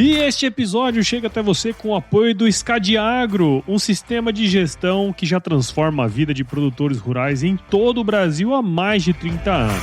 E este episódio chega até você com o apoio do Scadiagro, um sistema de gestão que já transforma a vida de produtores rurais em todo o Brasil há mais de 30 anos.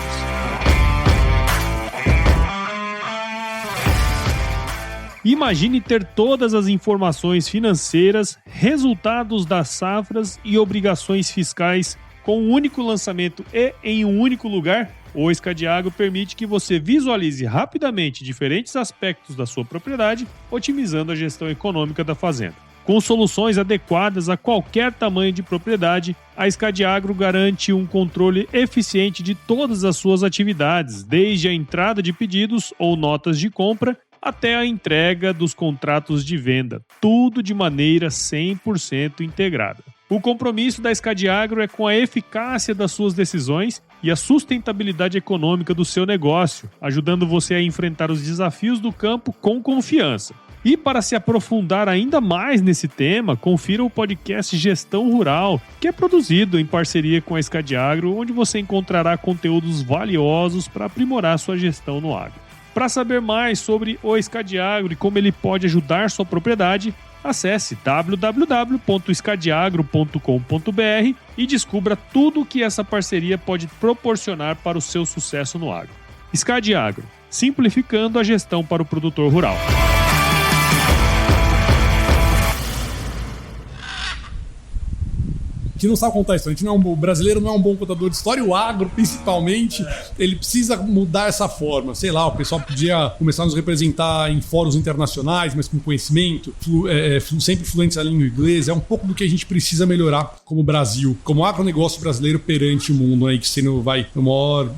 Imagine ter todas as informações financeiras, resultados das safras e obrigações fiscais com um único lançamento e em um único lugar. O Scadiagro permite que você visualize rapidamente diferentes aspectos da sua propriedade, otimizando a gestão econômica da fazenda. Com soluções adequadas a qualquer tamanho de propriedade, a Scadiagro garante um controle eficiente de todas as suas atividades, desde a entrada de pedidos ou notas de compra até a entrega dos contratos de venda, tudo de maneira 100% integrada. O compromisso da Scadiagro é com a eficácia das suas decisões e a sustentabilidade econômica do seu negócio, ajudando você a enfrentar os desafios do campo com confiança. E para se aprofundar ainda mais nesse tema, confira o podcast Gestão Rural, que é produzido em parceria com a Scadiagro, onde você encontrará conteúdos valiosos para aprimorar sua gestão no agro. Para saber mais sobre o Scadiagro e como ele pode ajudar sua propriedade, acesse www.scadiagro.com.br e descubra tudo o que essa parceria pode proporcionar para o seu sucesso no agro. Scadiagro, simplificando a gestão para o produtor rural. A gente não sabe contar história, o brasileiro não é um bom contador de história, o agro principalmente, ele precisa mudar essa forma. Sei lá, o pessoal podia começar a nos representar em fóruns internacionais, mas com conhecimento, sempre fluentes à língua inglesa. É um pouco do que a gente precisa melhorar como Brasil, como agronegócio brasileiro perante o mundo, né? Que sendo um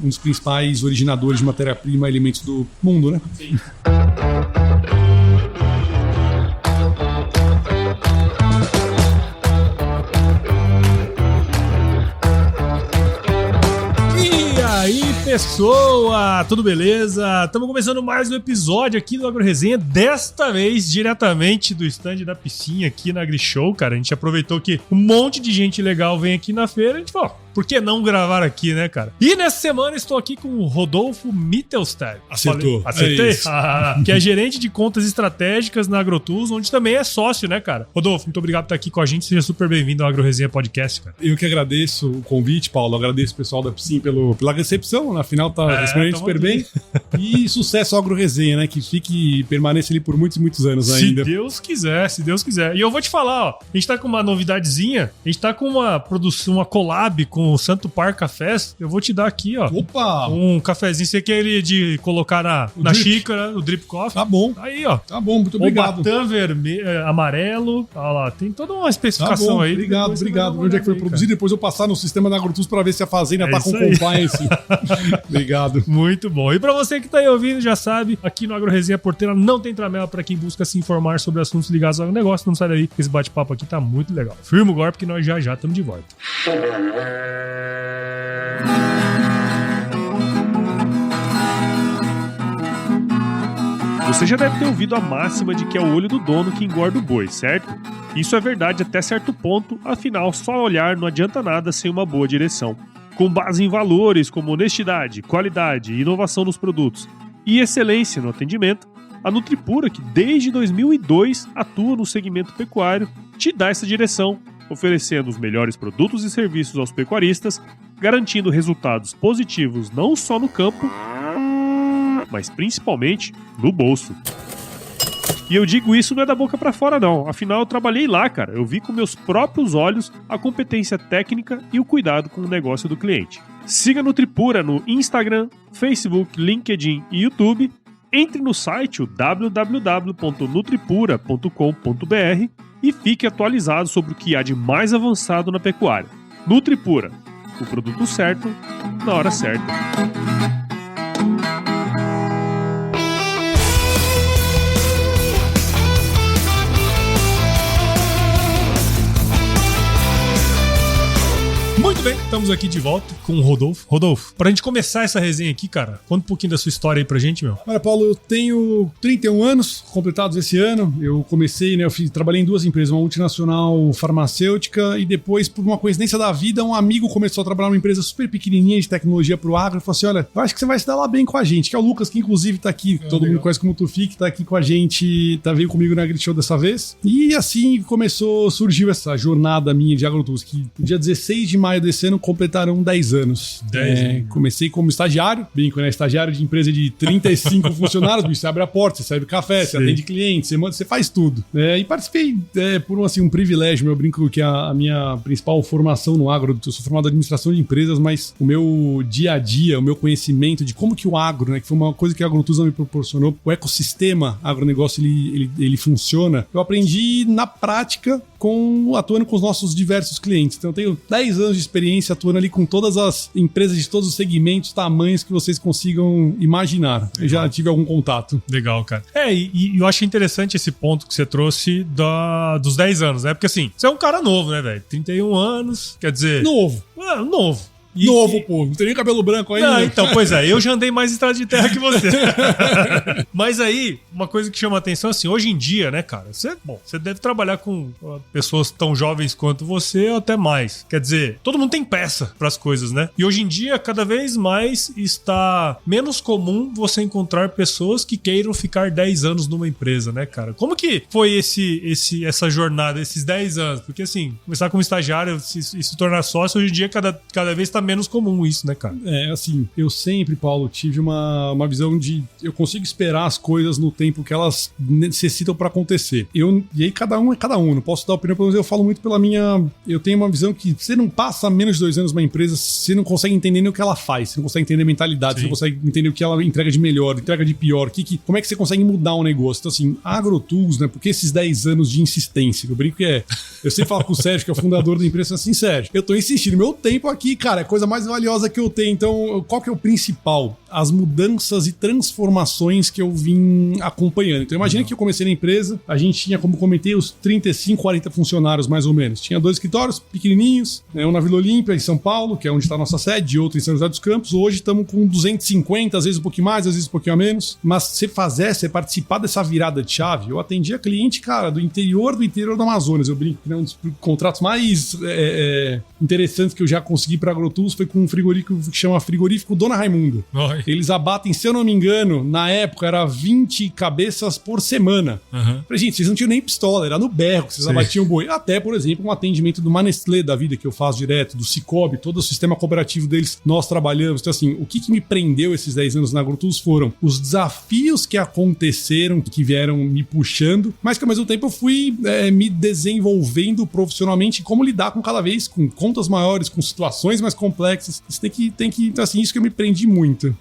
dos principais originadores de matéria-prima e alimentos do mundo, né? Sim. Aí, pessoa, tudo beleza? Estamos começando mais um episódio aqui do AgroResenha, desta vez diretamente do stand da Piscinha aqui na AgriShow, cara. A gente aproveitou que um monte de gente legal vem aqui na feira, a gente falou, por que não gravar aqui, né, cara? E nessa semana estou aqui com o Rodolfo Mittelstein. Acertou. Acertei? Que é gerente de contas estratégicas na AgroTools, onde também é sócio, né, cara? Rodolfo, muito obrigado por estar aqui com a gente. Seja super bem-vindo ao AgroResenha Podcast, cara. Eu que agradeço o convite, Paulo. Agradeço o pessoal da Piscinha pela recepção. Afinal, tá respondendo super bem. E sucesso ao AgroResenha, né? Que permaneça ali por muitos e muitos anos ainda. Se Deus quiser. E eu vou te falar, ó. A gente tá com uma novidadezinha. A gente tá com uma produção, uma collab com o Santo Par Cafés. Eu vou te dar aqui, ó. Opa! Um cafezinho. Você quer ele de colocar na xícara, o drip coffee. Tá bom. Aí, ó. Tá bom, muito obrigado. O batã vermelho, amarelo. Olha lá, tem toda uma especificação tá bom, aí. Obrigado. Onde é que foi produzido? Depois eu passar no sistema da AgroTools pra ver se a fazenda tá com compliance. Obrigado. Muito bom. E pra você que tá aí ouvindo, já sabe, aqui no AgroResenha Porteira não tem tramela pra quem busca se informar sobre assuntos ligados ao negócio. Não sai daí, esse bate-papo aqui tá muito legal. Firma o golpe que nós já estamos de volta. Você já deve ter ouvido a máxima de que é o olho do dono que engorda o boi, certo? Isso é verdade até certo ponto, afinal, só olhar não adianta nada sem uma boa direção. Com base em valores como honestidade, qualidade, inovação nos produtos e excelência no atendimento, a Nutripura, que desde 2002 atua no segmento pecuário, te dá essa direção, oferecendo os melhores produtos e serviços aos pecuaristas, garantindo resultados positivos não só no campo, mas principalmente no bolso. E eu digo isso não é da boca pra fora não, afinal eu trabalhei lá, cara. Eu vi com meus próprios olhos a competência técnica e o cuidado com o negócio do cliente. Siga a Nutripura no Instagram, Facebook, LinkedIn e YouTube. Entre no site www.nutripura.com.br e fique atualizado sobre o que há de mais avançado na pecuária. Nutripura, o produto certo, na hora certa. Muito bem, estamos aqui de volta com o Rodolfo. Rodolfo, pra gente começar essa resenha aqui, cara, conta um pouquinho da sua história aí pra gente, meu. Olha, Paulo, eu tenho 31 anos completados esse ano. Eu comecei, né, trabalhei em 2 empresas, uma multinacional farmacêutica e depois, por uma coincidência da vida, um amigo começou a trabalhar numa empresa super pequenininha de tecnologia pro agro e falou assim, olha, eu acho que você vai se dar lá bem com a gente, que é o Lucas, que inclusive tá aqui, todo mundo conhece como Tufik, tá aqui com a gente, veio comigo na Agri Show dessa vez. E assim surgiu essa jornada minha de AgroTools, que no dia 16 de maio desse ano completaram 10 anos. Comecei como estagiário, brinco, né? Estagiário de empresa de 35 funcionários, bicho, você abre a porta, você serve café, você atende clientes, você faz tudo. E participei por um privilégio, eu brinco que a minha principal formação no agro, eu sou formado em administração de empresas, mas o meu dia a dia, o meu conhecimento de como que o agro, né, que foi uma coisa que a AgroTools me proporcionou, o ecossistema agronegócio, ele funciona, eu aprendi na prática atuando com os nossos diversos clientes. Então eu tenho 10 anos de experiência atuando ali com todas as empresas de todos os segmentos, tamanhos que vocês consigam imaginar. Legal. Eu já tive algum contato. Legal, cara. E eu acho interessante esse ponto que você trouxe dos 10 anos, né? Porque assim, você é um cara novo, né, velho? 31 anos, quer dizer... Novo. Novo. Pô. Não tem nem cabelo branco ainda. Não, então, pois é. Eu já andei mais estrada de terra que você. Mas aí, uma coisa que chama a atenção, assim, hoje em dia, né, cara? Você deve trabalhar com pessoas tão jovens quanto você ou até mais. Quer dizer, todo mundo tem peça pras coisas, né? E hoje em dia, cada vez mais está menos comum você encontrar pessoas que queiram ficar 10 anos numa empresa, né, cara? Como que foi essa jornada, esses 10 anos? Porque, assim, começar como estagiário e se tornar sócio, hoje em dia, cada vez está menos comum isso, né, cara? Assim, eu sempre, Paulo, tive uma visão de eu consigo esperar as coisas no tempo que elas necessitam pra acontecer. E aí cada um é cada um, não posso dar opinião, pelo menos eu falo muito eu tenho uma visão que você não passa menos de 2 anos numa empresa, você não consegue entender nem o que ela faz, você não consegue entender a mentalidade, você não consegue entender o que ela entrega de melhor, entrega de pior, como é que você consegue mudar um negócio. Então assim, a AgroTools, né, porque esses 10 anos de insistência, eu brinco eu sempre falo com o Sérgio, que é o fundador da empresa, assim, Sérgio, eu tô insistindo, meu tempo aqui, cara, é a coisa mais valiosa que eu tenho. Então, qual que é o principal? As mudanças e transformações que eu vim acompanhando. Então, imagina que eu comecei na empresa, a gente tinha, como comentei, os 35, 40 funcionários, mais ou menos. Tinha 2 escritórios pequenininhos, né, um na Vila Olímpia, em São Paulo, que é onde está a nossa sede, e outro em São José dos Campos. Hoje estamos com 250, às vezes um pouquinho mais, às vezes um pouquinho a menos. Mas você participar dessa virada de chave, eu atendia cliente, cara, do interior do Amazonas. Eu brinco que um dos contratos mais interessantes que eu já consegui para a AgroTools foi com um frigorífico que chama Frigorífico Dona Raimundo. Oi. Eles abatem, se eu não me engano, na época era 20 cabeças por semana. Falei, gente, vocês não tinham nem pistola, era no berro que vocês abatiam boi. Até, por exemplo, um atendimento do Nestlé da vida que eu faço direto, do Cicobi, todo o sistema cooperativo deles, nós trabalhamos. Então assim, o que me prendeu esses 10 anos na AgroTools foram os desafios que aconteceram, que vieram me puxando, mas que ao mesmo tempo eu fui me desenvolvendo profissionalmente, como lidar com cada vez com contas maiores, com situações mais complexas. Você tem que então assim, isso que eu me prendi muito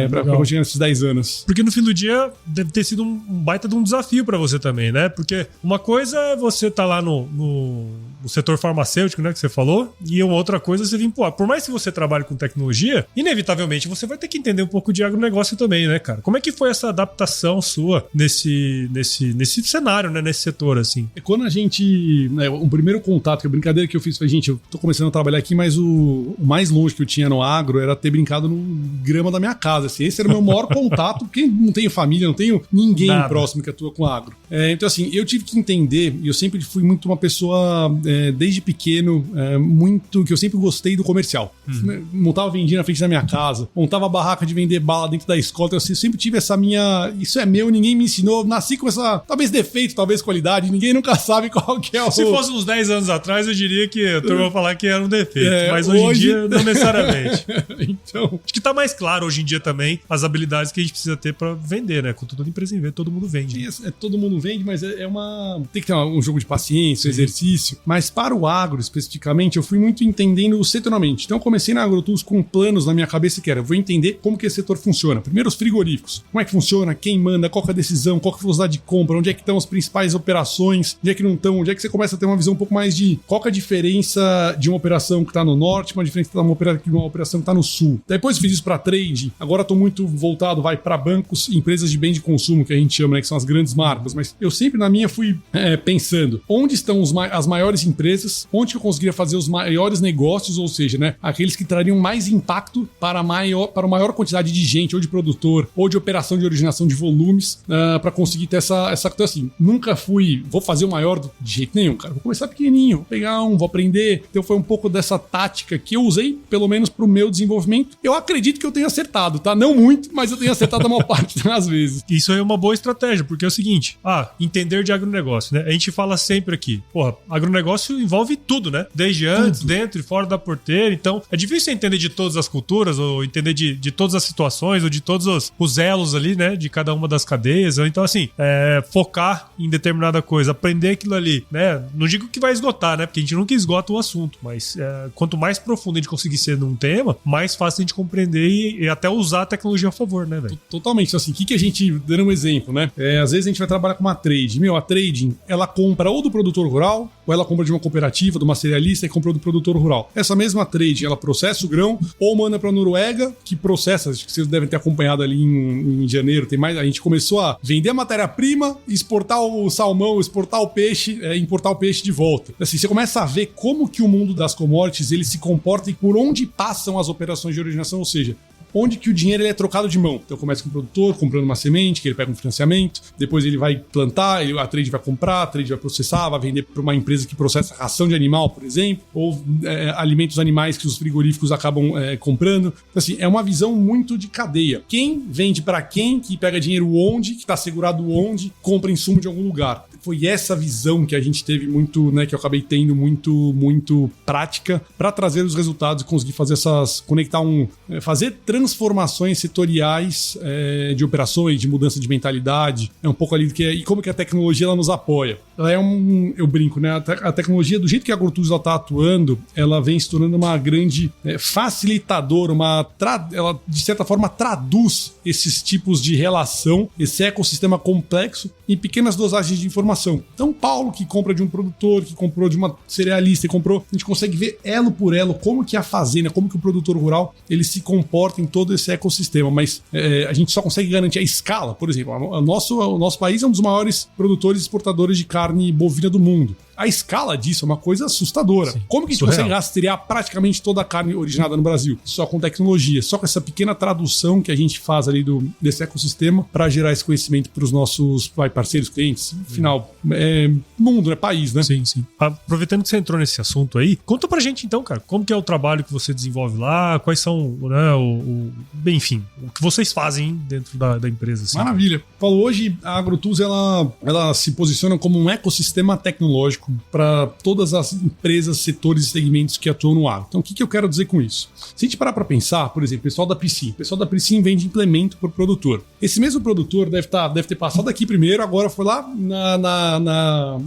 pra chegar nesses 10 anos. Porque no fim do dia deve ter sido um baita de um desafio pra você também, né? Porque uma coisa é você tá lá no setor farmacêutico, né, que você falou, e uma outra coisa é você vir, por mais que você trabalhe com tecnologia, inevitavelmente você vai ter que entender um pouco de agronegócio também, né, cara? Como é que foi essa adaptação sua nesse cenário, né, nesse setor, assim? Quando a gente... o primeiro contato, que a brincadeira que eu fiz foi, gente, eu tô começando a trabalhar aqui, mas o mais longe que eu tinha no agro era ter brincado no grama da minha casa, assim. Esse era o meu maior contato, porque não tenho família, não tenho ninguém próximo que atua com agro. Então, assim, eu tive que entender, e eu sempre fui muito uma pessoa, desde pequeno, que eu sempre gostei do comercial. Montava vendinha na frente da minha casa, montava barraca de vender bala dentro da escola, então, assim, eu sempre tive essa minha... Isso é meu, ninguém me ensinou, nasci com essa, talvez defeito, talvez qualidade, ninguém nunca sabe qual que é o... Se fosse uns 10 anos atrás, eu diria que a turma ia falar que era um defeito, mas hoje em dia, não necessariamente. Então... Acho que tá mais claro hoje em dia também as habilidades que a gente precisa ter pra vender, né? Com toda empresa em venda, todo mundo vende. Todo mundo vende, mas tem que ter um jogo de paciência, exercício. Mas para o agro, especificamente, eu fui muito entendendo setoralmente. Então eu comecei na AgroTools com planos na minha cabeça que era, eu vou entender como que esse setor funciona. Primeiro os frigoríficos. Como é que funciona, quem manda, qual que é a decisão, qual que é a velocidade de compra, onde é que estão as principais operações, onde é que não estão, onde é que você começa a ter uma visão um pouco mais de qual que é a diferença de uma operação que está no norte, uma diferença de uma operação que está no sul. Depois eu fiz isso para trade, agora estou muito voltado, para bancos, empresas de bem de consumo, que a gente chama, né, que são as grandes marcas, mas eu sempre na minha fui pensando, onde estão as maiores empresas, onde eu conseguiria fazer os maiores negócios, ou seja, né, aqueles que trariam mais impacto para uma maior quantidade de gente, ou de produtor, ou de operação de originação de volumes, para conseguir ter essa então, assim, nunca vou fazer o maior de jeito nenhum, cara. Vou começar pequenininho, vou pegar vou aprender. Então foi um pouco dessa tática que eu usei, pelo menos pro meu desenvolvimento. Eu acredito que eu tenha acertado, tá? Não muito, mas eu tenho acertado a maior parte das vezes. Isso aí é uma boa estratégia, porque é o seguinte, entender de agronegócio, né? A gente fala sempre aqui, agronegócio envolve tudo, né? Desde antes, dentro e fora da porteira, então é difícil entender de todas as culturas, ou entender de todas as situações, ou de todos os elos ali, né? De cada uma das cadeias, então assim, focar em determinada coisa, aprender aquilo ali, né? Não digo que vai esgotar, né? Porque a gente nunca esgota o assunto, mas quanto mais profundo a gente conseguir ser num tema, mais fácil a gente compreender e até usar a tecnologia a favor, né, velho? Totalmente. Assim, o que a gente, dando um exemplo, né? Às vezes a gente vai trabalhar com uma trade. A trading, ela compra ou do produtor rural, ou ela compra de uma cooperativa, de uma cerealista e compra do produtor rural. Essa mesma trade, ela processa o grão ou manda pra Noruega, que processa, acho que vocês devem ter acompanhado ali em janeiro, a gente começou a vender a matéria-prima, exportar o salmão, exportar o peixe, importar o peixe de volta. Assim, você começa a ver como que o mundo das commodities, ele se comporta e por onde passam as operações de originação, ou seja, onde que o dinheiro ele é trocado de mão. Então começa com o produtor comprando uma semente, que ele pega um financiamento, depois ele vai plantar, a trade vai comprar, a trade vai processar, vai vender para uma empresa que processa ração de animal, por exemplo, ou alimentos animais que os frigoríficos acabam comprando. Então, assim, é uma visão muito de cadeia. Quem vende para quem, que pega dinheiro onde, que está segurado onde, compra insumo de algum lugar. Foi essa visão que a gente teve muito, né, que eu acabei tendo muito prática para trazer os resultados e conseguir fazer fazer transformações setoriais de operações, de mudança de mentalidade. É um pouco ali e como que a tecnologia ela nos apoia. Ela eu brinco, né? A tecnologia, do jeito que a AgroTools está atuando, ela vem se tornando uma grande facilitadora, ela de certa forma traduz esses tipos de relação, esse ecossistema complexo em pequenas dosagens de informação. Então, Paulo, que compra de um produtor, que comprou de uma cerealista, a gente consegue ver elo por elo como que a fazenda, como que o produtor rural, ele se comporta em todo esse ecossistema, mas a gente só consegue garantir a escala. Por exemplo, o nosso país é um dos maiores produtores e exportadores de carne bovina do mundo. A escala disso é uma coisa assustadora. Sim, como que a gente consegue rastrear praticamente toda a carne originada no Brasil? Só com tecnologia, só com essa pequena tradução que a gente faz ali desse ecossistema para gerar esse conhecimento para os nossos parceiros, clientes. Afinal, mundo, é país, né? Sim, sim. Aproveitando que você entrou nesse assunto aí, conta pra gente então, cara, como que é o trabalho que você desenvolve lá, quais são, né, enfim, o que vocês fazem dentro da empresa. Assim. Maravilha. Falou, hoje a AgroTools, ela se posiciona como um ecossistema tecnológico para todas as empresas, setores e segmentos que atuam no agro. Então, o que eu quero dizer com isso? Se a gente parar para pensar, por exemplo, o pessoal da Priscim vende implemento para o produtor. Esse mesmo produtor deve ter passado aqui primeiro, agora foi lá na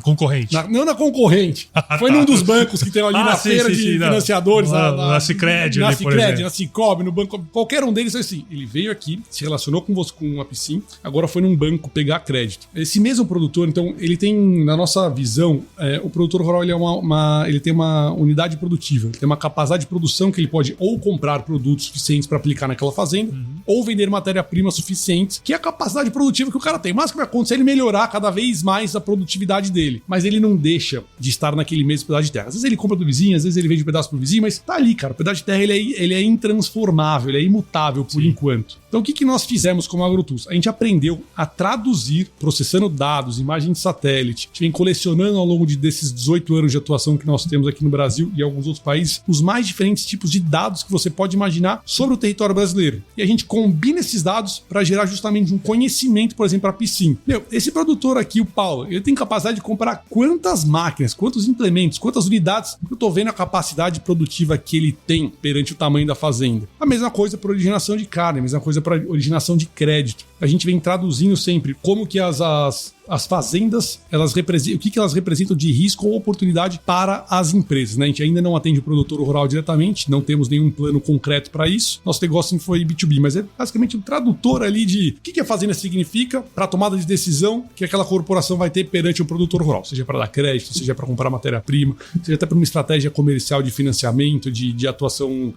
concorrente. Não na concorrente. Foi num dos bancos que tem ali na feira de financiadores. Na Sicredi. Na Sicredi, na Cicobi, no banco. Qualquer um deles, assim, ele veio aqui, se relacionou com a Priscim, agora foi num banco pegar crédito. Esse mesmo produtor, então, ele tem, na nossa visão, o produtor rural ele tem uma unidade produtiva, ele tem uma capacidade de produção que ele pode ou comprar produtos suficientes para aplicar naquela fazenda, ou vender matéria-prima suficiente, que é a capacidade produtiva que o cara tem. Mas o que vai acontecer é ele melhorar cada vez mais a produtividade dele. Mas ele não deixa de estar naquele mesmo pedaço de terra. Às vezes ele compra do vizinho, às vezes ele vende um pedaço pro vizinho, mas tá ali, cara. O pedaço de terra ele é intransformável, ele é imutável por enquanto. Então o que nós fizemos como AgroTools? A gente aprendeu a traduzir, processando dados, imagens de satélite, a gente vem colecionando ao longo desses 18 anos de atuação que nós temos aqui no Brasil e em alguns outros países, os mais diferentes tipos de dados que você pode imaginar sobre o território brasileiro. E a gente combina esses dados para gerar justamente um conhecimento, por exemplo, para a Piscin. Esse produtor aqui, o Paulo, ele tem capacidade de comprar quantas máquinas, quantos implementos, quantas unidades, porque eu estou vendo a capacidade produtiva que ele tem perante o tamanho da fazenda. A mesma coisa para originação de carne, a mesma coisa para originação de crédito. A gente vem traduzindo sempre como que as fazendas, o que elas representam de risco ou oportunidade para as empresas, né? A gente ainda não atende o produtor rural diretamente, não temos nenhum plano concreto para isso. Nosso negócio foi B2B, mas é basicamente um tradutor ali de o que a fazenda significa para a tomada de decisão que aquela corporação vai ter perante o produtor rural, seja para dar crédito, seja para comprar matéria-prima, seja até para uma estratégia comercial de financiamento, de atuação,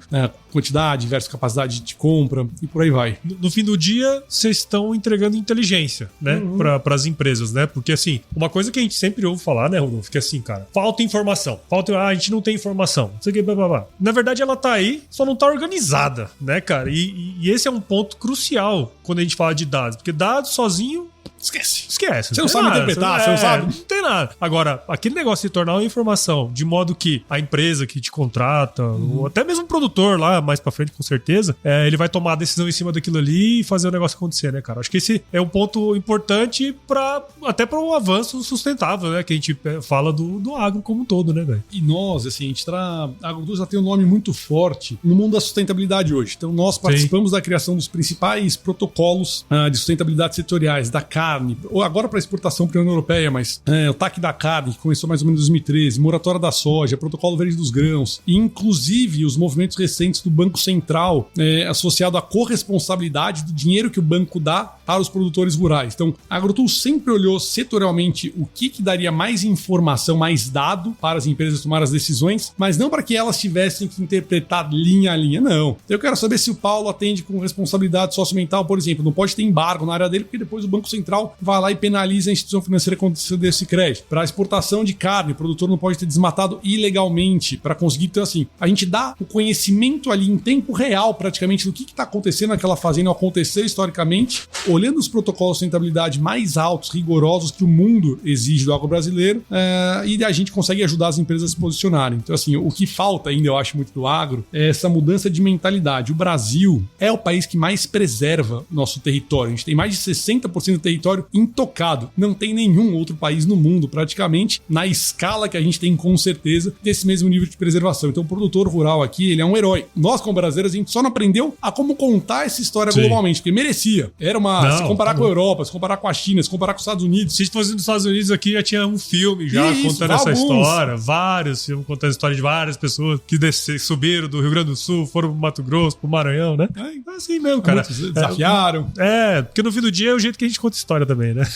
quantidade versus capacidade de compra e por aí vai. No fim do dia, vocês estão entregando inteligência, né, para as empresas, né? Porque assim, uma coisa que a gente sempre ouve falar, né, Rodolfo, que assim, cara, falta informação, a gente não tem informação, não sei o que, blá, blá, blá. Na verdade, ela tá aí, só não tá organizada, né, cara? E esse é um ponto crucial quando a gente fala de dados, porque dados sozinho esquece. Você não sabe interpretar, você não sabe. Não tem nada. Agora, aquele negócio de tornar uma informação de modo que a empresa que te contrata, ou até mesmo o produtor lá, mais pra frente, com certeza, ele vai tomar a decisão em cima daquilo ali e fazer o negócio acontecer, né, cara? Acho que esse é um ponto importante até para o avanço sustentável, né? Que a gente fala do agro como um todo, né, velho? E nós, assim, a Agroduz já tem um nome muito forte no mundo da sustentabilidade hoje. Então, nós participamos da criação dos principais protocolos de sustentabilidade setoriais da carne, ou agora para exportação para a União Europeia, mas o TAC da carne, que começou mais ou menos em 2013, moratória da soja, protocolo verde dos grãos, e inclusive os movimentos recentes do Banco Central associado à corresponsabilidade do dinheiro que o banco dá para os produtores rurais. Então, a Agrotool sempre olhou setorialmente o que daria mais informação, mais dado para as empresas tomar as decisões, mas não para que elas tivessem que interpretar linha a linha, não. Eu quero saber se o Paulo atende com responsabilidade socioambiental, por exemplo. Não pode ter embargo na área dele, porque depois o Banco Central vai lá e penaliza a instituição financeira quando conceder esse crédito. Para a exportação de carne, o produtor não pode ter desmatado ilegalmente para conseguir. Então, assim, a gente dá o conhecimento ali em tempo real, praticamente, do que está acontecendo naquela fazenda, aconteceu historicamente, olhando os protocolos de sustentabilidade mais altos, rigorosos que o mundo exige do agro brasileiro, e a gente consegue ajudar as empresas a se posicionarem. Então, assim, o que falta ainda, eu acho, muito do agro é essa mudança de mentalidade. O Brasil é o país que mais preserva nosso território. A gente tem mais de 60% do território intocado. Não tem nenhum outro país no mundo, praticamente, na escala que a gente tem, com certeza, desse mesmo nível de preservação. Então, o produtor rural aqui, ele é um herói. Nós, como brasileiros, a gente só não aprendeu a como contar essa história globalmente, porque merecia. Era se comparar com a Europa, se comparar com a China, se comparar com os Estados Unidos. Se fosse nos Estados Unidos aqui, já tinha um filme contando essa história. Vários filmes contando a história de várias pessoas que subiram do Rio Grande do Sul, foram pro Mato Grosso, pro Maranhão, né? Assim mesmo, cara. Muitos desafiaram. Porque no fim do dia é o jeito que a gente conta história também, né?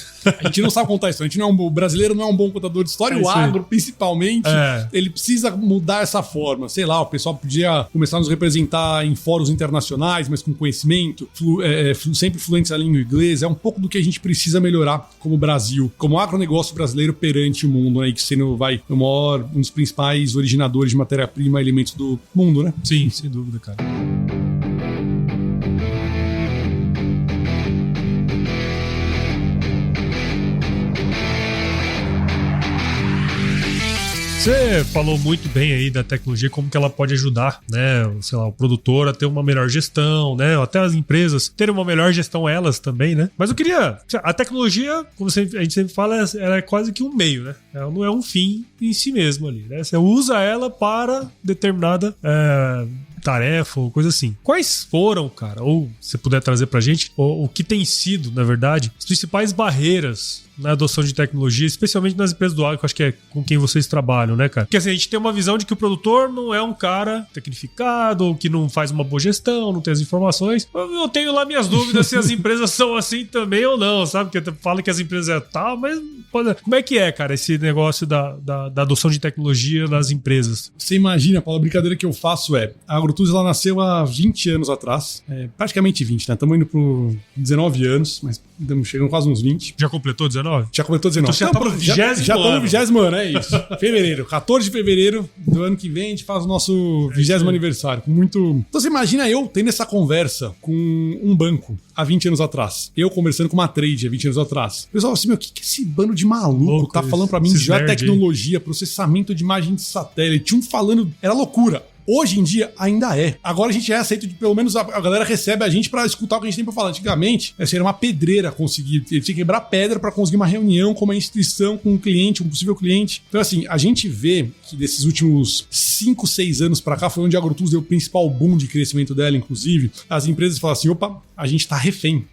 A gente não sabe contar história. O brasileiro não é um bom contador de história. O agro, principalmente, ele precisa mudar essa forma. Sei lá, o pessoal podia começar a nos representar em fóruns internacionais, mas com conhecimento, sempre fluentes à língua inglesa. É um pouco do que a gente precisa melhorar como Brasil, como agronegócio brasileiro perante o mundo, né? Que sendo um dos principais originadores de matéria-prima e alimentos do mundo, né? Sim, sem dúvida, cara. Você falou muito bem aí da tecnologia, como que ela pode ajudar, né, sei lá, o produtor a ter uma melhor gestão, né, até as empresas terem uma melhor gestão elas também, né. Mas eu queria... A tecnologia, como a gente sempre fala, ela é quase que um meio, né. Ela não é um fim em si mesmo ali, né. Você usa ela para determinada... tarefa ou coisa assim. Quais foram, cara, ou se puder trazer pra gente, o que tem sido, na verdade, as principais barreiras na adoção de tecnologia, especialmente nas empresas do agro, que eu acho que é com quem vocês trabalham, né, cara? Porque assim, a gente tem uma visão de que o produtor não é um cara tecnificado, ou que não faz uma boa gestão, não tem as informações. Eu tenho lá minhas dúvidas se as empresas são assim também ou não, sabe? Porque fala que as empresas é tal, mas como é que é, cara, esse negócio da adoção de tecnologia nas empresas? Você imagina, Paulo, a brincadeira que eu faço a Agrotool, ela nasceu há 20 anos atrás, praticamente 20, né? Estamos indo por 19 anos, mas estamos chegando quase uns 20. Já completou 19? Já completou 19. Então já estamos no 20º ano, é isso. Fevereiro, 14 de fevereiro do ano que vem, a gente faz o nosso 20º aniversário. Então você imagina eu tendo essa conversa com um banco há 20 anos atrás. Eu conversando com uma trade há 20 anos atrás. O pessoal assim, o que esse bando de maluco tá falando pra mim de tecnologia, processamento de imagem de satélite, falando... Era loucura. Hoje em dia ainda é. Agora a gente é aceito de, pelo menos a galera recebe a gente pra escutar o que a gente tem pra falar. Antigamente, era uma pedreira conseguir. Ele tinha que quebrar pedra pra conseguir uma reunião com uma instituição, com um cliente, um possível cliente. Então, assim, a gente vê que desses últimos 5, 6 anos pra cá foi onde a Agrotool deu o principal boom de crescimento dela, inclusive. As empresas falam assim, opa, a gente tá refém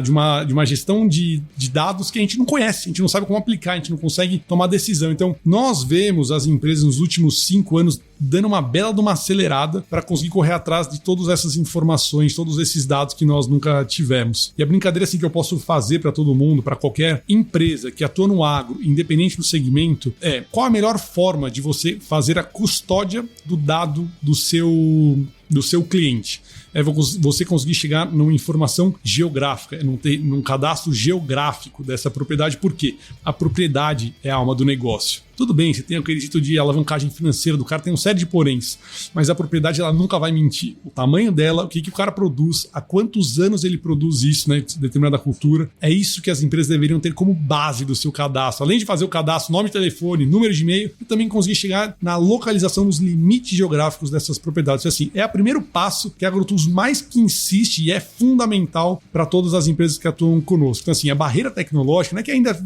de uma gestão de dados que a gente não conhece, a gente não sabe como aplicar, a gente não consegue tomar decisão. Então, nós vemos as empresas nos últimos 5 anos dando uma bela de uma acelerada para conseguir correr atrás de todas essas informações, todos esses dados que nós nunca tivemos. E a brincadeira assim que eu posso fazer para todo mundo, para qualquer empresa que atua no agro, independente do segmento, qual a melhor forma de você fazer a custódia do dado do seu do seu cliente. É você conseguir chegar numa informação geográfica, num cadastro geográfico dessa propriedade. Por quê? A propriedade é a alma do negócio. Tudo bem, você tem aquele jeito de alavancagem financeira do cara, tem uma série de poréns, mas a propriedade ela nunca vai mentir. O tamanho dela, o que o cara produz, há quantos anos ele produz isso, né, de determinada cultura, é isso que as empresas deveriam ter como base do seu cadastro. Além de fazer o cadastro, nome de telefone, número de e-mail, e também conseguir chegar na localização dos limites geográficos dessas propriedades. Então, assim, é o primeiro passo que a AgroTools mais que insiste e é fundamental para todas as empresas que atuam conosco. Então, assim, a barreira tecnológica, não é que ainda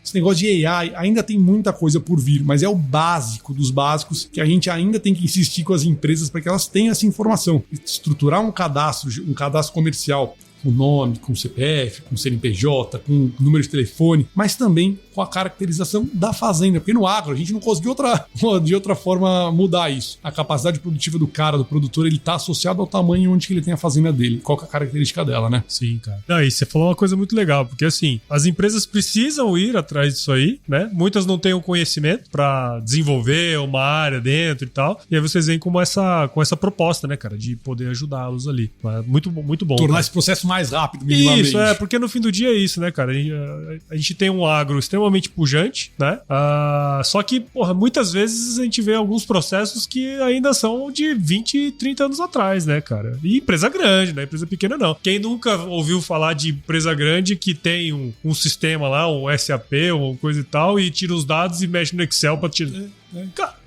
esse negócio de AI ainda tem muita coisa por vir, mas é o básico dos básicos que a gente ainda tem que insistir com as empresas para que elas tenham essa informação. Estruturar um cadastro comercial com nome, com CPF, com CNPJ, com número de telefone, mas também com a caracterização da fazenda, porque no agro a gente não conseguiu de outra forma mudar isso. A capacidade produtiva do cara, do produtor, ele está associado ao tamanho onde ele tem a fazenda dele, qual que é a característica dela, né? Sim, cara. Não, e você falou uma coisa muito legal, porque assim, as empresas precisam ir atrás disso aí, né? Muitas não têm o conhecimento para desenvolver uma área dentro e tal, e aí vocês vêm com essa proposta, né, cara, de poder ajudá-los ali. Muito bom. Tornar cara. esse processo mais rápido, minimamente. Isso, porque no fim do dia é isso, né, cara? A gente tem um agro extremamente pujante, né? Só que, porra, muitas vezes a gente vê alguns processos que ainda são de 20, 30 anos atrás, né, cara? E empresa grande, né? Empresa pequena não. Quem nunca ouviu falar de empresa grande que tem um sistema lá, um SAP, uma coisa e tal, e tira os dados e mexe no Excel pra tirar... Cara...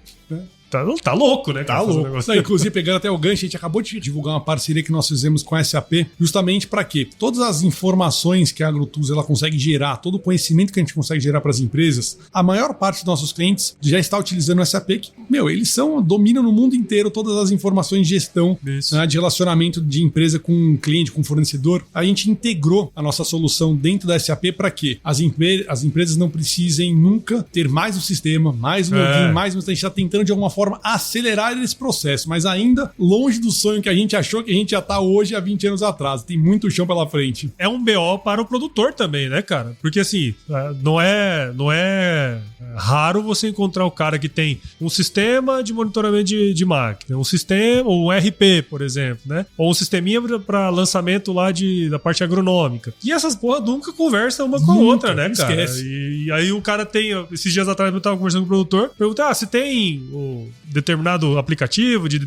Tá louco, né? Tá louco. Não, inclusive, pegando até o gancho, a gente acabou de divulgar uma parceria que nós fizemos com a SAP, justamente para quê? Todas as informações que a AgroTools ela consegue gerar, todo o conhecimento que a gente consegue gerar para as empresas, a maior parte dos nossos clientes já está utilizando o SAP, que, eles dominam no mundo inteiro todas as informações de gestão, né, de relacionamento de empresa com cliente, com fornecedor. A gente integrou a nossa solução dentro da SAP para quê? As empresas não precisem nunca ter mais um sistema, mais um login, a gente está tentando de alguma forma acelerar esse processo, mas ainda longe do sonho que a gente achou que a gente já tá hoje há 20 anos atrás. Tem muito chão pela frente. É um BO para o produtor também, né, cara? Porque assim, não é raro você encontrar o cara que tem um sistema de monitoramento de máquina, um sistema, ou um RP, por exemplo, né? Ou um sisteminha para lançamento lá da parte agronômica. E essas porra nunca conversam uma com a outra, né, cara? Esquece. E aí o cara tem, esses dias atrás eu tava conversando com o produtor, perguntei, se tem determinado aplicativo de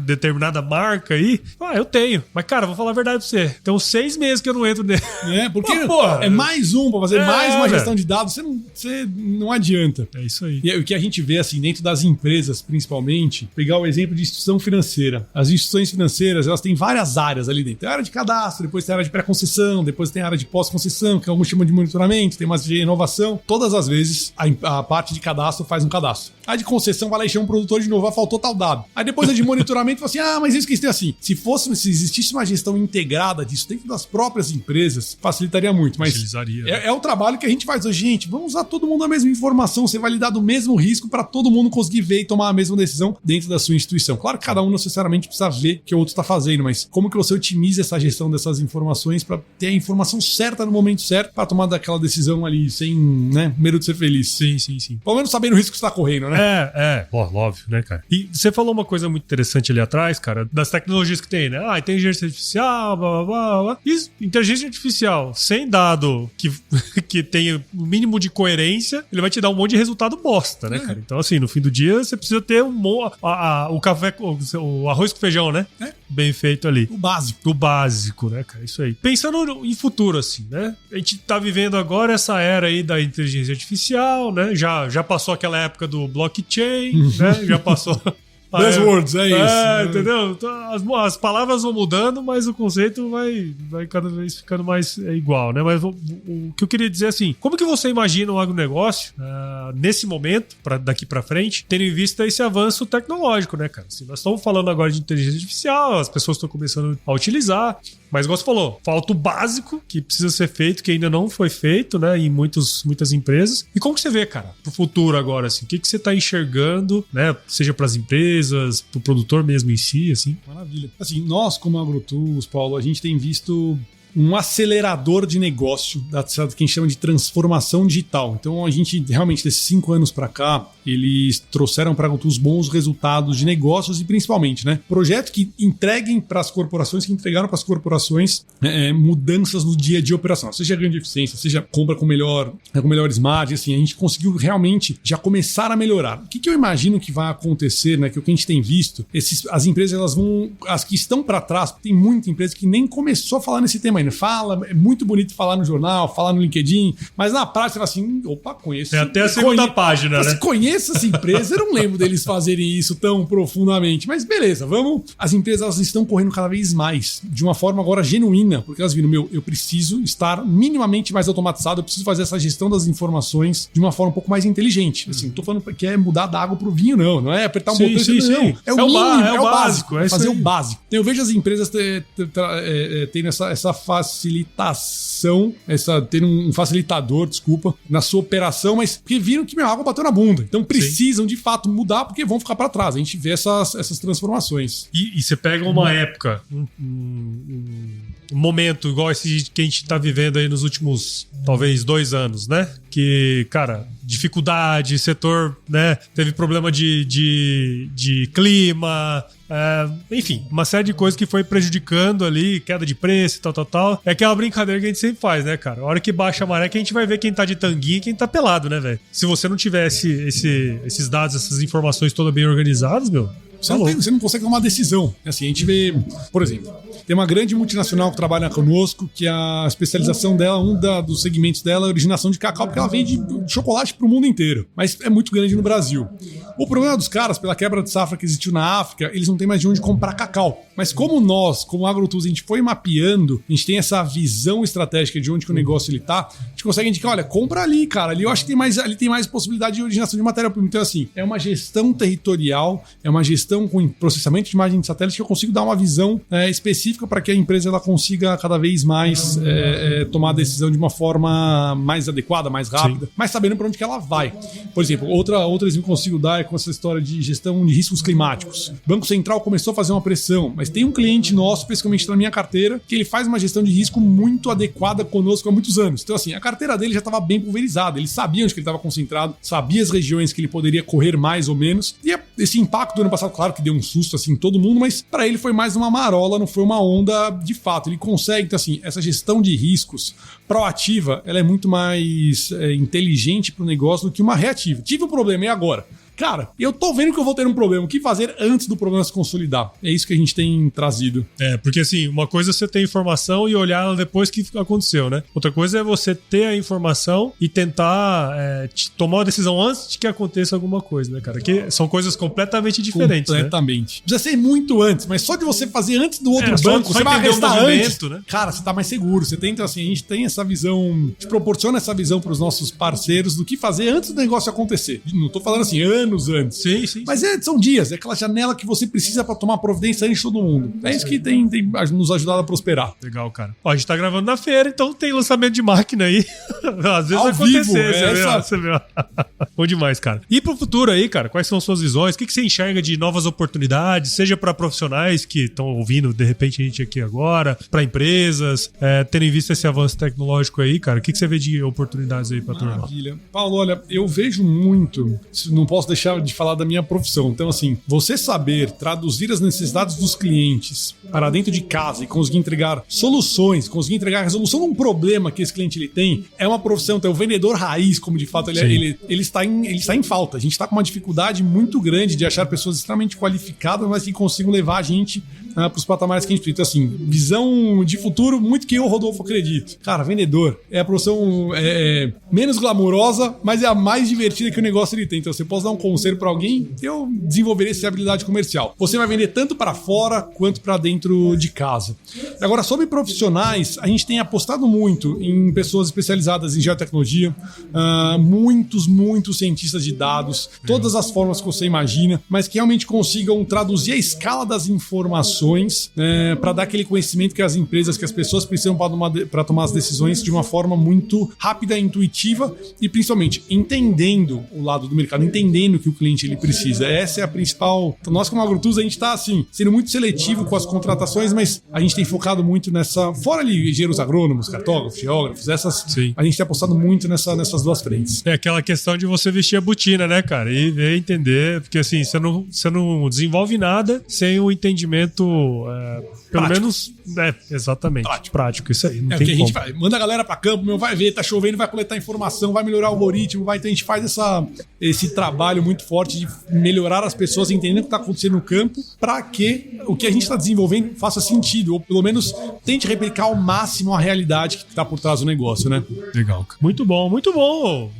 determinada marca aí? Eu tenho. Mas, cara, vou falar a verdade pra você. Tem uns 6 meses que eu não entro nele. Porque é mais um pra fazer mais uma gestão de dados. Você não adianta. É isso aí. E o que a gente vê, assim, dentro das empresas, principalmente, pegar o exemplo de instituição financeira. As instituições financeiras, elas têm várias áreas ali dentro. Tem a área de cadastro, depois tem a área de pré-concessão, depois tem a área de pós-concessão, que alguns chamam de monitoramento, tem mais de inovação. Todas as vezes, a parte de cadastro faz um cadastro. A de concessão vai lá e chama um produtor de novo, faltou tal dado. Aí depois a de monitoramento fala assim, mas isso que tem assim. Se existisse uma gestão integrada disso dentro das próprias empresas, facilitaria muito. Mas é o trabalho que a gente faz hoje. Gente, vamos usar todo mundo a mesma informação, você vai lidar do mesmo risco para todo mundo conseguir ver e tomar a mesma decisão dentro da sua instituição. Claro que cada um necessariamente precisa ver o que o outro está fazendo, mas como que você otimiza essa gestão dessas informações para ter a informação certa no momento certo para tomar daquela decisão ali sem, medo de ser feliz. Sim. Pelo menos sabendo o risco que você está correndo, né? Óbvio, né, cara? E você falou uma coisa muito interessante ali atrás, cara, das tecnologias que tem, né? Inteligência artificial, blá, blá, blá, blá. E inteligência artificial sem dado que tenha o mínimo de coerência, ele vai te dar um monte de resultado bosta, né, cara? Então, assim, no fim do dia, você precisa ter o café, o arroz com feijão, né? Bem feito ali. O básico, né, cara? Isso aí. Pensando em futuro, assim, né? A gente tá vivendo agora essa era aí da inteligência artificial, né? Já passou aquela época do blockchain, né? Já passou... Buzzwords, é isso. Entendeu? Então, as palavras vão mudando, mas o conceito vai cada vez ficando mais igual, né? Mas o que eu queria dizer é assim, como que você imagina o agronegócio nesse momento, daqui pra frente, tendo em vista esse avanço tecnológico, né, cara? Assim, nós estamos falando agora de inteligência artificial, as pessoas estão começando a utilizar, mas igual você falou, falta o básico que precisa ser feito, que ainda não foi feito, né, em muitas empresas. E como que você vê, cara, pro futuro agora, assim, o que você tá enxergando, né, seja pras empresas, pro produtor mesmo em si, assim? Maravilha. Assim, nós como AgroTools, Paulo, a gente tem visto um acelerador de negócio, que a gente chama de transformação digital. Então, a gente realmente, desses 5 anos para cá, eles trouxeram para os bons resultados de negócios e principalmente, né, projetos que entreguem para as corporações, que entregaram para as corporações mudanças no dia a dia operacional, seja ganho de eficiência, seja compra com melhores margens, assim, a gente conseguiu realmente já começar a melhorar. O que eu imagino que vai acontecer, né, que o que a gente tem visto, as empresas, as que estão para trás, tem muita empresa que nem começou a falar nesse tema ainda. É muito bonito falar no jornal, falar no LinkedIn, mas na prática, fala assim, opa, conheço. É até a segunda página, né? Conheço essa empresa, eu não lembro deles fazerem isso tão profundamente, mas beleza, vamos. As empresas, elas estão correndo cada vez mais, de uma forma agora genuína, porque elas viram, eu preciso estar minimamente mais automatizado, eu preciso fazer essa gestão das informações de uma forma um pouco mais inteligente. Assim, não tô falando que é mudar da água pro vinho, não é apertar um botão, não. É o mínimo, é o básico. É fazer o básico. Então, eu vejo as empresas tendo essa facilitação, tendo um facilitador, na sua operação, mas porque viram que minha água bateu na bunda. Então precisam, de fato, mudar porque vão ficar para trás. A gente vê essas transformações. E você pega uma época, um momento igual esse que a gente tá vivendo aí nos últimos, talvez, 2 anos, né? Que, cara, dificuldade, setor, né? Teve problema de clima, enfim, uma série de coisas que foi prejudicando ali, queda de preço e tal. É aquela brincadeira que a gente sempre faz, né, cara? A hora que baixa a maré que a gente vai ver quem tá de tanguinha e quem tá pelado, né, velho? Se você não tivesse esses dados, essas informações todas bem organizadas, meu... Você não consegue tomar uma decisão. Assim, a gente vê, por exemplo, tem uma grande multinacional que trabalha conosco, que a especialização dela, dos segmentos dela é a originação de cacau, porque ela vende chocolate para o mundo inteiro. Mas é muito grande no Brasil. O problema dos caras, pela quebra de safra que existiu na África, eles não têm mais de onde comprar cacau. Mas como nós, como AgroTools, a gente foi mapeando, a gente tem essa visão estratégica de onde que o negócio ele tá, a gente consegue indicar, olha, compra ali, cara. Ali eu acho que ali tem mais possibilidade de originação de matéria-prima. Então, assim, é uma gestão territorial, é uma gestão com processamento de imagem de satélite que eu consigo dar uma visão específica para que a empresa ela consiga cada vez mais tomar a decisão de uma forma mais adequada, mais rápida, mas sabendo para onde que ela vai. Por exemplo, outra exemplo que eu consigo dar é com essa história de gestão de riscos climáticos. O Banco Central começou a fazer uma pressão, mas tem um cliente nosso, especificamente na minha carteira, que ele faz uma gestão de risco muito adequada conosco há muitos anos. Então, assim, a carteira dele já estava bem pulverizada, ele sabia onde que ele estava concentrado, sabia as regiões que ele poderia correr mais ou menos, e esse impacto do ano passado, claro que deu um susto assim em todo mundo, mas para ele foi mais uma marola, não foi uma onda de fato. Ele consegue, então assim, essa gestão de riscos proativa, ela é muito mais inteligente para o negócio do que uma reativa. Tive um problema, e agora? Cara, eu tô vendo que eu vou ter um problema. O que fazer antes do problema se consolidar? É isso que a gente tem trazido. Porque assim, uma coisa é você ter informação e olhar ela depois que aconteceu, né? Outra coisa é você ter a informação e tentar tomar uma decisão antes de que aconteça alguma coisa, né, cara? Que são coisas completamente diferentes, completamente. Né? Precisa ser muito antes, mas só de você fazer antes do outro banco, você vai arrestar antes, né? Cara, você tá mais seguro. Você tem, então, assim, a gente tem essa visão, a gente proporciona essa visão pros nossos parceiros do que fazer antes do negócio acontecer. Não tô falando assim, anos antes. Sim. Mas são dias, é aquela janela que você precisa para tomar providência antes de todo mundo. É isso que tem nos ajudado a prosperar. Legal, cara. Ó, a gente tá gravando na feira, então tem lançamento de máquina aí. Às vezes vai acontecer. Você viu? Bom demais, cara. E pro futuro aí, cara, quais são as suas visões? O que você enxerga de novas oportunidades, seja para profissionais que estão ouvindo, de repente, a gente aqui agora, para empresas, tendo em vista esse avanço tecnológico aí, cara, o que você vê de oportunidades aí pra turma? Maravilha. Paulo, olha, eu vejo muito, não posso deixar de falar da minha profissão. Então, assim, você saber traduzir as necessidades dos clientes para dentro de casa e conseguir entregar soluções, conseguir entregar a resolução de um problema que esse cliente ele tem, é uma profissão. Então, o vendedor raiz, como de fato ele está em falta. A gente está com uma dificuldade muito grande de achar pessoas extremamente qualificadas, mas que consigam levar a gente para os patamares que a gente tem. Então, assim, visão de futuro, muito que eu, Rodolfo, acredito. Cara, vendedor é a profissão menos glamurosa, mas é a mais divertida que o negócio ele tem. Então, você pode dar um conselho para alguém, eu desenvolveria essa habilidade comercial. Você vai vender tanto para fora quanto para dentro de casa. Agora, sobre profissionais, a gente tem apostado muito em pessoas especializadas em geotecnologia, muitos cientistas de dados, todas as formas que você imagina, mas que realmente consigam traduzir a escala das informações para dar aquele conhecimento que as empresas, que as pessoas precisam para tomar as decisões de uma forma muito rápida, intuitiva e principalmente entendendo o lado do mercado, entendendo entendendo o que o cliente ele precisa. Essa é a principal... Então, nós como AgroTools, a gente está assim, sendo muito seletivo com as contratações, mas a gente tem focado muito nessa... Fora ali, engenheiros agrônomos, cartógrafos, geógrafos, essas... Sim. A gente tem apostado muito nessas duas frentes. É aquela questão de você vestir a botina, né, cara? E ver, entender, porque assim, você não desenvolve nada sem o entendimento, pelo Prático. menos, exatamente, prático, isso aí, não É tem o que a como. gente vai, manda a galera pra campo, vai ver, tá chovendo, vai coletar informação, vai melhorar o algoritmo, então a gente faz esse trabalho muito forte de melhorar as pessoas entendendo o que tá acontecendo no campo pra que o que a gente tá desenvolvendo faça sentido, ou pelo menos tente replicar ao máximo a realidade que tá por trás do negócio, né? Legal, cara. Muito bom,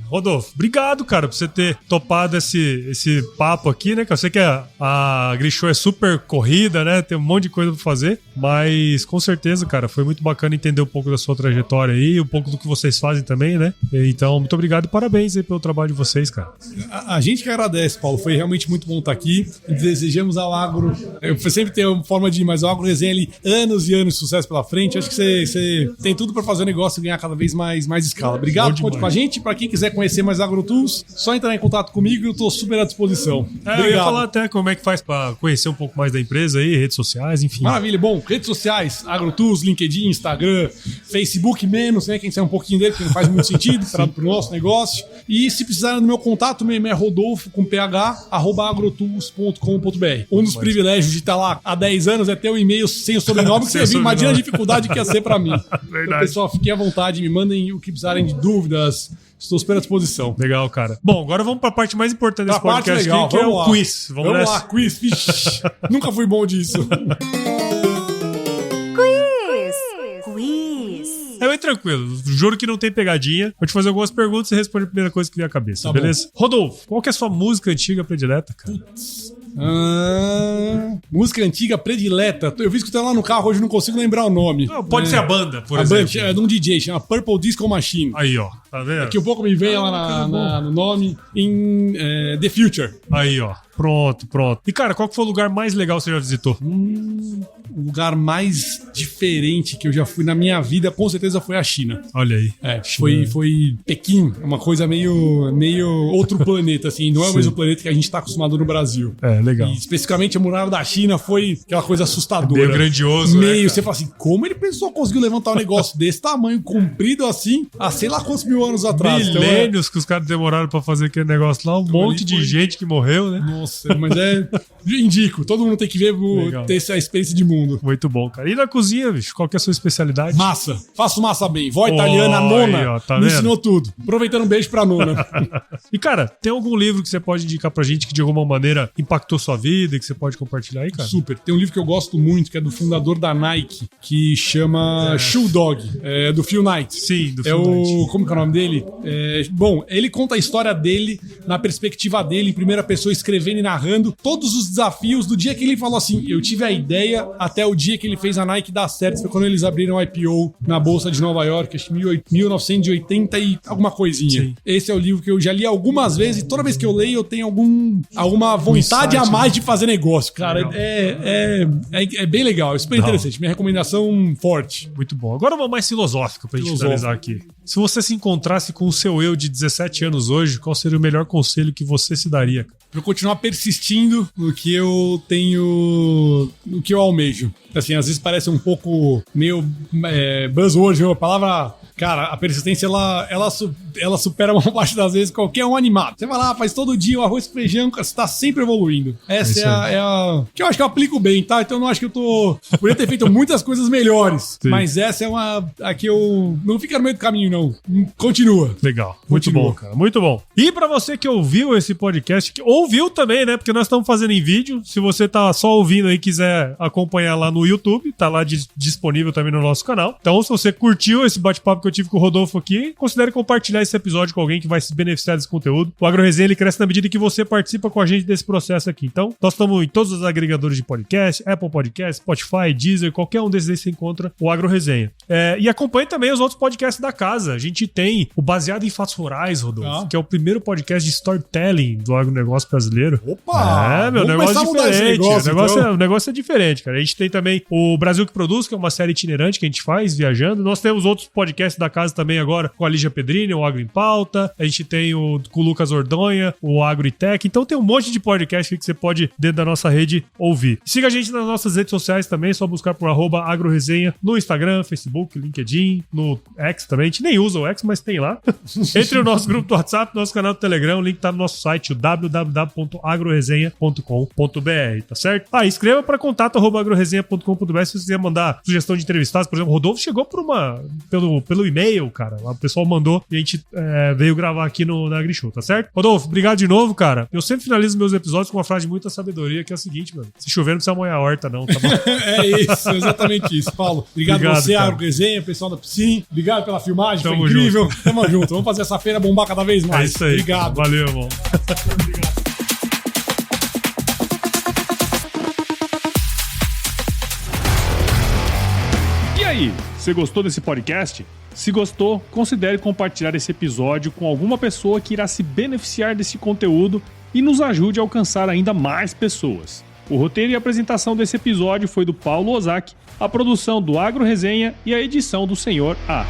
Rodolfo. Obrigado, cara, por você ter topado esse papo aqui, né? Que eu sei que a AgriShow é super corrida, né? Tem um monte de coisa pra fazer, mas com certeza, cara, foi muito bacana entender um pouco da sua trajetória aí, um pouco do que vocês fazem também, né? Então, muito obrigado e parabéns aí pelo trabalho de vocês, cara. A gente que agradece, Paulo. Foi realmente muito bom estar aqui. Desejamos ao Agro... Eu sempre tenho uma forma de ir, mas o Agro Resenha ali, anos e anos de sucesso pela frente. Acho que você tem tudo para fazer o negócio e ganhar cada vez mais escala. Obrigado, conte com a gente. Para quem quiser conhecer mais AgroTools, só entrar em contato comigo e eu tô super à disposição. Eu ia falar até como é que faz para conhecer um pouco mais da empresa aí, redes sociais, enfim. Maravilha. Bom, redes sociais, AgroTools, LinkedIn, Instagram, Facebook menos, né? Quem sabe um pouquinho dele, porque não faz muito sentido para o nosso negócio. E se precisarem do meu contato, meu e-mail é rodolfo, com ph, @agrotools.com.br. Um dos privilégios de estar lá há 10 anos é ter um e-mail sem o sobrenome, que você viu, imagina a dificuldade que ia ser para mim. Verdade. Então, pessoal, fiquem à vontade, me mandem o que precisarem de dúvidas. Estou super à disposição. Legal, cara. Bom, agora vamos para a parte mais importante desse podcast legal, aqui, que é o quiz. Vamos nessa? Lá, quiz. Vixe, nunca fui bom disso. É bem tranquilo, juro que não tem pegadinha. Vou te fazer algumas perguntas e você responde a primeira coisa que vier à cabeça, Tá beleza? Bom. Rodolfo, qual que é a sua música antiga predileta, cara? Música antiga predileta. Eu vi escutando lá no carro, hoje não consigo lembrar o nome. Não, pode ser a banda, por a exemplo. banda é de um DJ, chama Purple Disco Machine. Aí, ó, tá vendo? Que um pouco me vem lá no nome, em The Future. Aí, ó. Pronto. E, cara, qual que foi o lugar mais legal que você já visitou? O lugar mais diferente que eu já fui na minha vida, com certeza, foi a China. Olha aí. Foi Pequim, uma coisa meio outro planeta, assim. Não é o mesmo planeta que a gente tá acostumado no Brasil. Legal. E, especificamente, a muralha da China foi aquela coisa assustadora. Meio grandioso, né, cara? Você fala assim, como ele pensou conseguiu levantar um negócio desse tamanho, comprido assim, há sei lá quantos mil anos atrás. Milênios que os caras demoraram pra fazer aquele negócio lá. Um monte de gente que morreu, né? Nossa, mas indico. Todo mundo tem que ver, ter essa experiência de mundo. Muito bom, cara. E na cozinha, bicho? Qual que é a sua especialidade? Massa. Faço massa bem. Vó italiana, a nona, aí, ó, tá me vendo? ensinou tudo. Aproveitando um beijo pra nona. E, cara, tem algum livro que você pode indicar pra gente que de alguma maneira impactou sua vida e que você pode compartilhar aí, cara? Super. Tem um livro que eu gosto muito, que é do fundador da Nike, que chama Shoe Dog, do Phil Knight. Sim, do Phil Knight. Como que é o nome dele? Bom, ele conta a história dele, na perspectiva dele, em primeira pessoa, escrevendo e narrando todos os desafios do dia que ele falou assim, eu tive a ideia até o dia que ele fez a Nike dar certo. Foi quando eles abriram o IPO na Bolsa de Nova York, acho que 1980 e alguma coisinha. Sim. Esse é o livro que eu já li algumas vezes e toda vez que eu leio eu tenho alguma vontade a mais de fazer negócio, cara. É bem legal, é super interessante. Minha recomendação forte. Muito bom. Agora uma mais filosófica pra gente finalizar aqui. Se você se encontrasse com o seu eu de 17 anos hoje, qual seria o melhor conselho que você se daria? Pra eu continuar persistindo no que eu tenho, no que eu almejo. Assim, às vezes parece um pouco meio buzzword, a palavra... Cara, a persistência, ela supera uma parte das vezes qualquer um animado. Você vai lá, faz todo dia o arroz com feijão, você tá sempre evoluindo. Essa é a que eu acho que eu aplico bem, tá? Então eu não acho que eu poderia ter feito muitas coisas melhores. Sim. Mas essa é a que eu... Não fica no meio do caminho, não. Continua. Legal. Muito bom, cara. Muito bom. E pra você que ouviu esse podcast, que ouviu também, né? Porque nós estamos fazendo em vídeo. Se você tá só ouvindo aí e quiser acompanhar lá no YouTube, tá lá disponível também no nosso canal. Então, se você curtiu esse bate-papo que eu tive com o Rodolfo aqui, considere compartilhar esse episódio com alguém que vai se beneficiar desse conteúdo. O AgroResenha, ele cresce na medida que você participa com a gente desse processo aqui. Então, nós estamos em todos os agregadores de podcast, Apple Podcast, Spotify, Deezer, qualquer um desses aí você encontra o AgroResenha. E acompanhe também os outros podcasts da casa. A gente tem o Baseado em Fatos Rurais, Rodolfo, que é o primeiro podcast de storytelling do agronegócio brasileiro. Opa! Meu negócio é diferente. O negócio é diferente, cara. A gente tem também o Brasil que Produz, que é uma série itinerante que a gente faz viajando. Nós temos outros podcasts da casa também agora com a Lígia Pedrini, o Agro em Pauta. A gente tem com o Lucas Ordonha, o Agro e Tech. Então tem um monte de podcast que você pode, dentro da nossa rede, ouvir. Siga a gente nas nossas redes sociais também, só buscar por @agroresenha no Instagram, Facebook, LinkedIn, no X também. A gente nem usa o X, mas tem lá. Entre o nosso grupo do WhatsApp, nosso canal do Telegram, o link tá no nosso site, o www.agroresenha.com.br, tá certo? Escreva para contato@agroresenha.com.br se você quiser mandar sugestão de entrevistados. Por exemplo, o Rodolfo chegou pelo e-mail, cara. O pessoal mandou e a gente veio gravar aqui na AgriShow, tá certo? Rodolfo, obrigado de novo, cara. Eu sempre finalizo meus episódios com uma frase de muita sabedoria, que é a seguinte, mano. Se chover, não precisa molhar a horta, não, tá bom? É isso, exatamente isso, Paulo. Obrigado você, AgroResenha, pessoal da Psim. Obrigado pela filmagem, foi incrível. Tamo junto. Vamos fazer essa feira bombar cada vez mais. É isso aí. Obrigado. Valeu, irmão. Obrigado. E aí, você gostou desse podcast? Se gostou, considere compartilhar esse episódio com alguma pessoa que irá se beneficiar desse conteúdo e nos ajude a alcançar ainda mais pessoas. O roteiro e a apresentação desse episódio foi do Paulo Ozaki, a produção do AgroResenha e a edição do Senhor A.